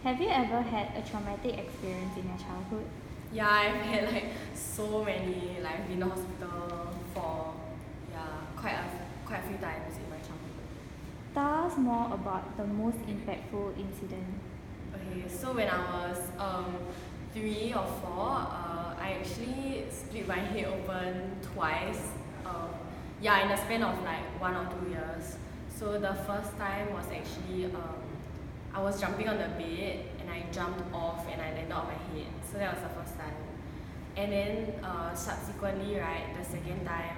Have you ever had a traumatic experience in your childhood? Yeah, I've had like so many, like I've been in the hospital for quite a few times in my childhood. Tell us more about the most impactful incident. Okay, so when I was 3 or 4, I actually split my head open twice. Yeah, in the span of like 1 or 2 years. So the first time was actually I was jumping on the bed and I jumped off and I landed on my head. So that was the first time. And then subsequently, right, the second time.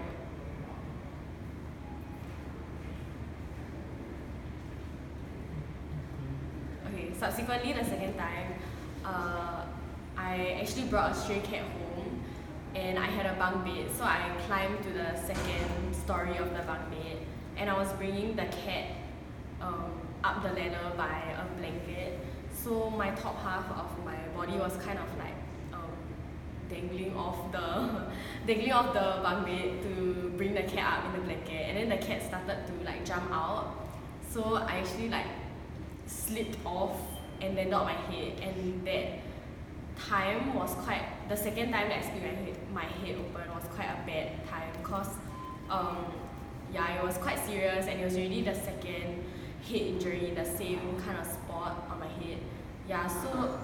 Okay, subsequently the second time, I actually brought a stray cat home and I had a bunk bed. So I climbed to the second story of the bunk bed and I was bringing the cat up the ladder by a blanket. So my top half of my body was kind of like dangling off the dangling off the bunk bed to bring the cat up in the blanket, and then the cat started to like jump out. So I actually like slipped off and landed on my head, and that time was quite the second time that I split my head open was quite a bad time because yeah, it was quite serious and it was really the second head injury in the same kind of spot on my head. Yeah, so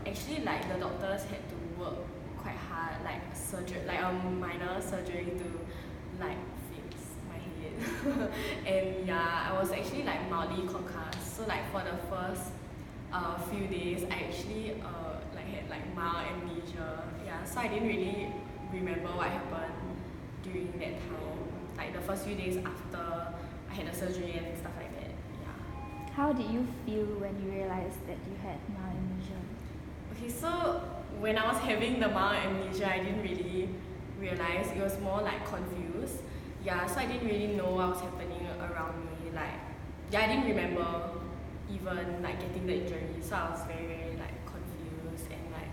actually like the doctors had to work quite hard, like surgery, like a minor surgery to like fix my head. And yeah, I was actually like mildly concussed. So like for the first few days, I actually like had like mild amnesia. Yeah, so I didn't really remember what happened during that time. Like the first few days after I had the surgery and stuff like that. Yeah. How did you feel when you realized that you had mild amnesia? Okay, so when I was having the mild amnesia, I didn't really realize. It was more like confused. Yeah, so I didn't really know what was happening around me. Like, yeah, I didn't remember even like getting the injury. So I was very, very like confused and like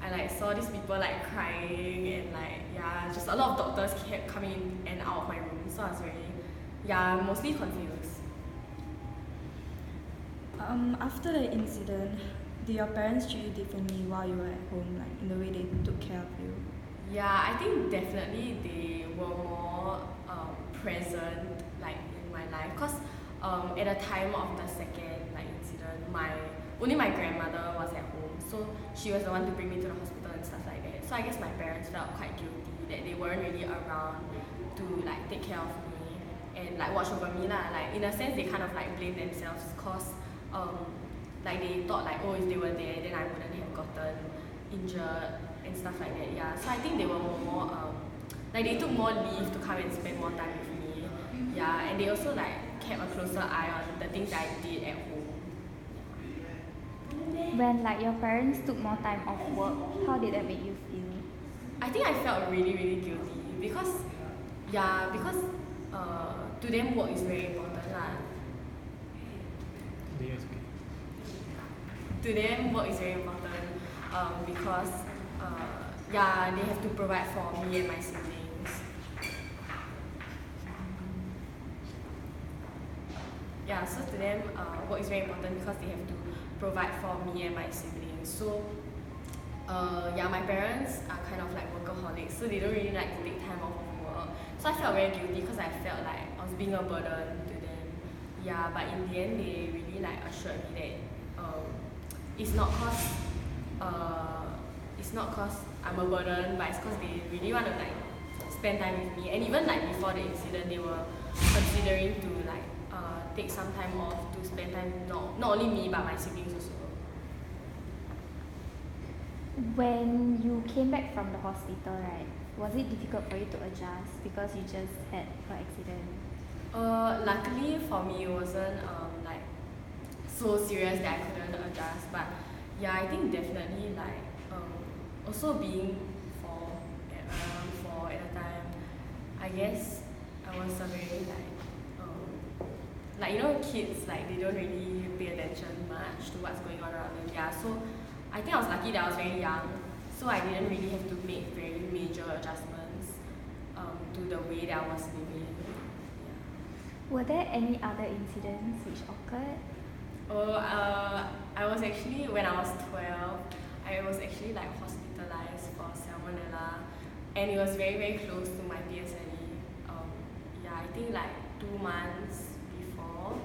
I like saw these people like crying and like yeah, just a lot of doctors kept coming in and out of my room. So I was very yeah, mostly confused. After the incident, did your parents treat you differently while you were at home, like in the way they took care of you? Yeah, I think definitely they were more present like in my life because at the time of the second like incident, my only my grandmother was at home, so she was the one to bring me to the hospital and stuff like that. So I guess my parents felt quite guilty that they weren't really around to like take care of me and like watch over me lah. Like in a sense, they kind of like blame themselves because like they thought like oh if they were there then I wouldn't have gotten injured and stuff like that. Yeah, so I think they were more like they took more leave to come and spend more time with me. Yeah, and they also like kept a closer eye on the things that I did at home. When like your parents took more time off work, how did that make you feel? I think I felt really really guilty because yeah, because to them work is very important lah. Yes, okay. To them work is very important because yeah, they have to provide for me and my siblings. Yeah, so to them work is very important because they have to provide for me and my siblings. So yeah, my parents are kind of like workaholics, so they don't really like to take time off of work. So I felt very guilty because I felt like I was being a burden to them. Yeah, but in the end they really like assured me that it's not cause I'm a burden, but it's cause they really want to like spend time with me. And even like before the incident, they were considering to like take some time off to spend time not only me but my siblings also. When you came back from the hospital, right, was it difficult for you to adjust because you just had an accident? Luckily for me, it wasn't like so serious that I couldn't adjust. But yeah, I think definitely like also being around 4 at a time, I guess I was a very like you know kids like they don't really pay attention much to what's going on around them. Yeah, so I think I was lucky that I was very young, so I didn't really have to make very major adjustments to the way that I was living. Were there any other incidents which occurred? Oh, I was actually, when I was 12, I was actually like hospitalized for salmonella, and it was very, very close to my PSLE. Yeah, I think like 2 months before.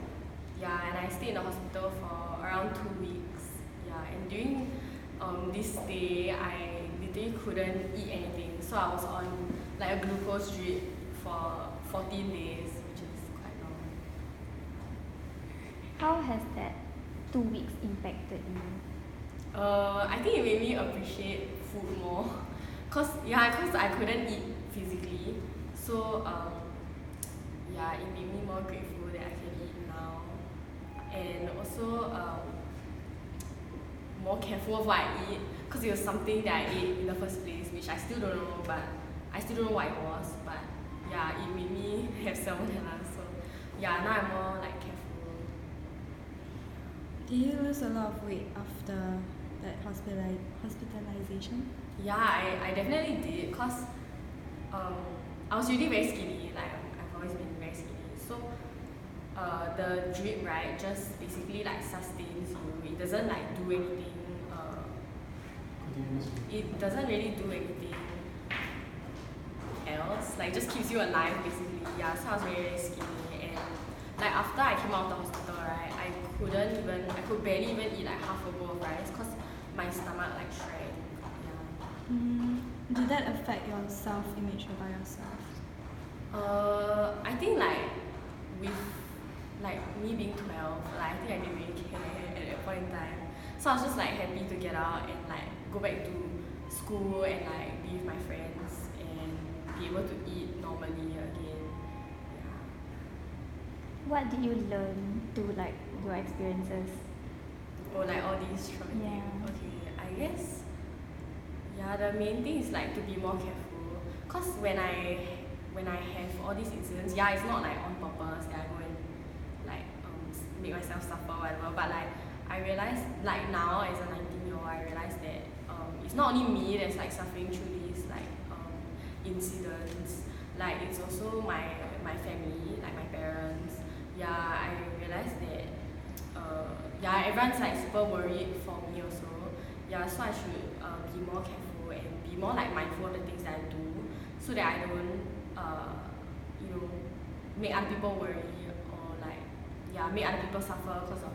Yeah, and I stayed in the hospital for around 2 weeks. Yeah, and during this day, I literally couldn't eat anything, so I was on like a glucose drip for 14 days, which is quite long. How has that 2 weeks impacted you? I think it made me appreciate food more. Cause I couldn't eat physically. So yeah, it made me more grateful that I can eat now. And also more careful of what I eat. Cause it was something that I ate in the first place, which I still don't know, but I still don't know what it was. But yeah, it made me have salmonella. So yeah, now I'm more like careful. Did you lose a lot of weight after that hospitalization? Yeah, I definitely did, cause I was really very skinny. Like I've always been very skinny. So the drip, right, just basically like sustains you. It doesn't like do anything. It doesn't really do anything else. Like just keeps you alive basically. Yeah. So I was very, very skinny, and like after I came out of the hospital, right, I could barely even eat like half a bowl of rice, cause my stomach like shrank. Yeah. Did that affect your self-image about yourself? I think like with like me being 12, like I think I didn't really care at that point in time. So I was just like happy to get out and like go back to school and like be with my friends and be able to eat normally again. Yeah. What did you learn through like your experiences? Or like all these traumatic. Yeah. Okay, I guess. Yeah, the main thing is like to be more careful. Cause when I have all these incidents, yeah, it's not like on purpose that I go and like make myself suffer or whatever. But like I realized like now as a 19-year-old, I realized that it's not only me that's like suffering through these like incidents. Like it's also my family, like my parents. Yeah, I realized that yeah, everyone's like super worried for me also. Yeah, so I should be more careful and be more like mindful of the things that I do, so that I don't you know make other people worry, or like yeah, make other people suffer because of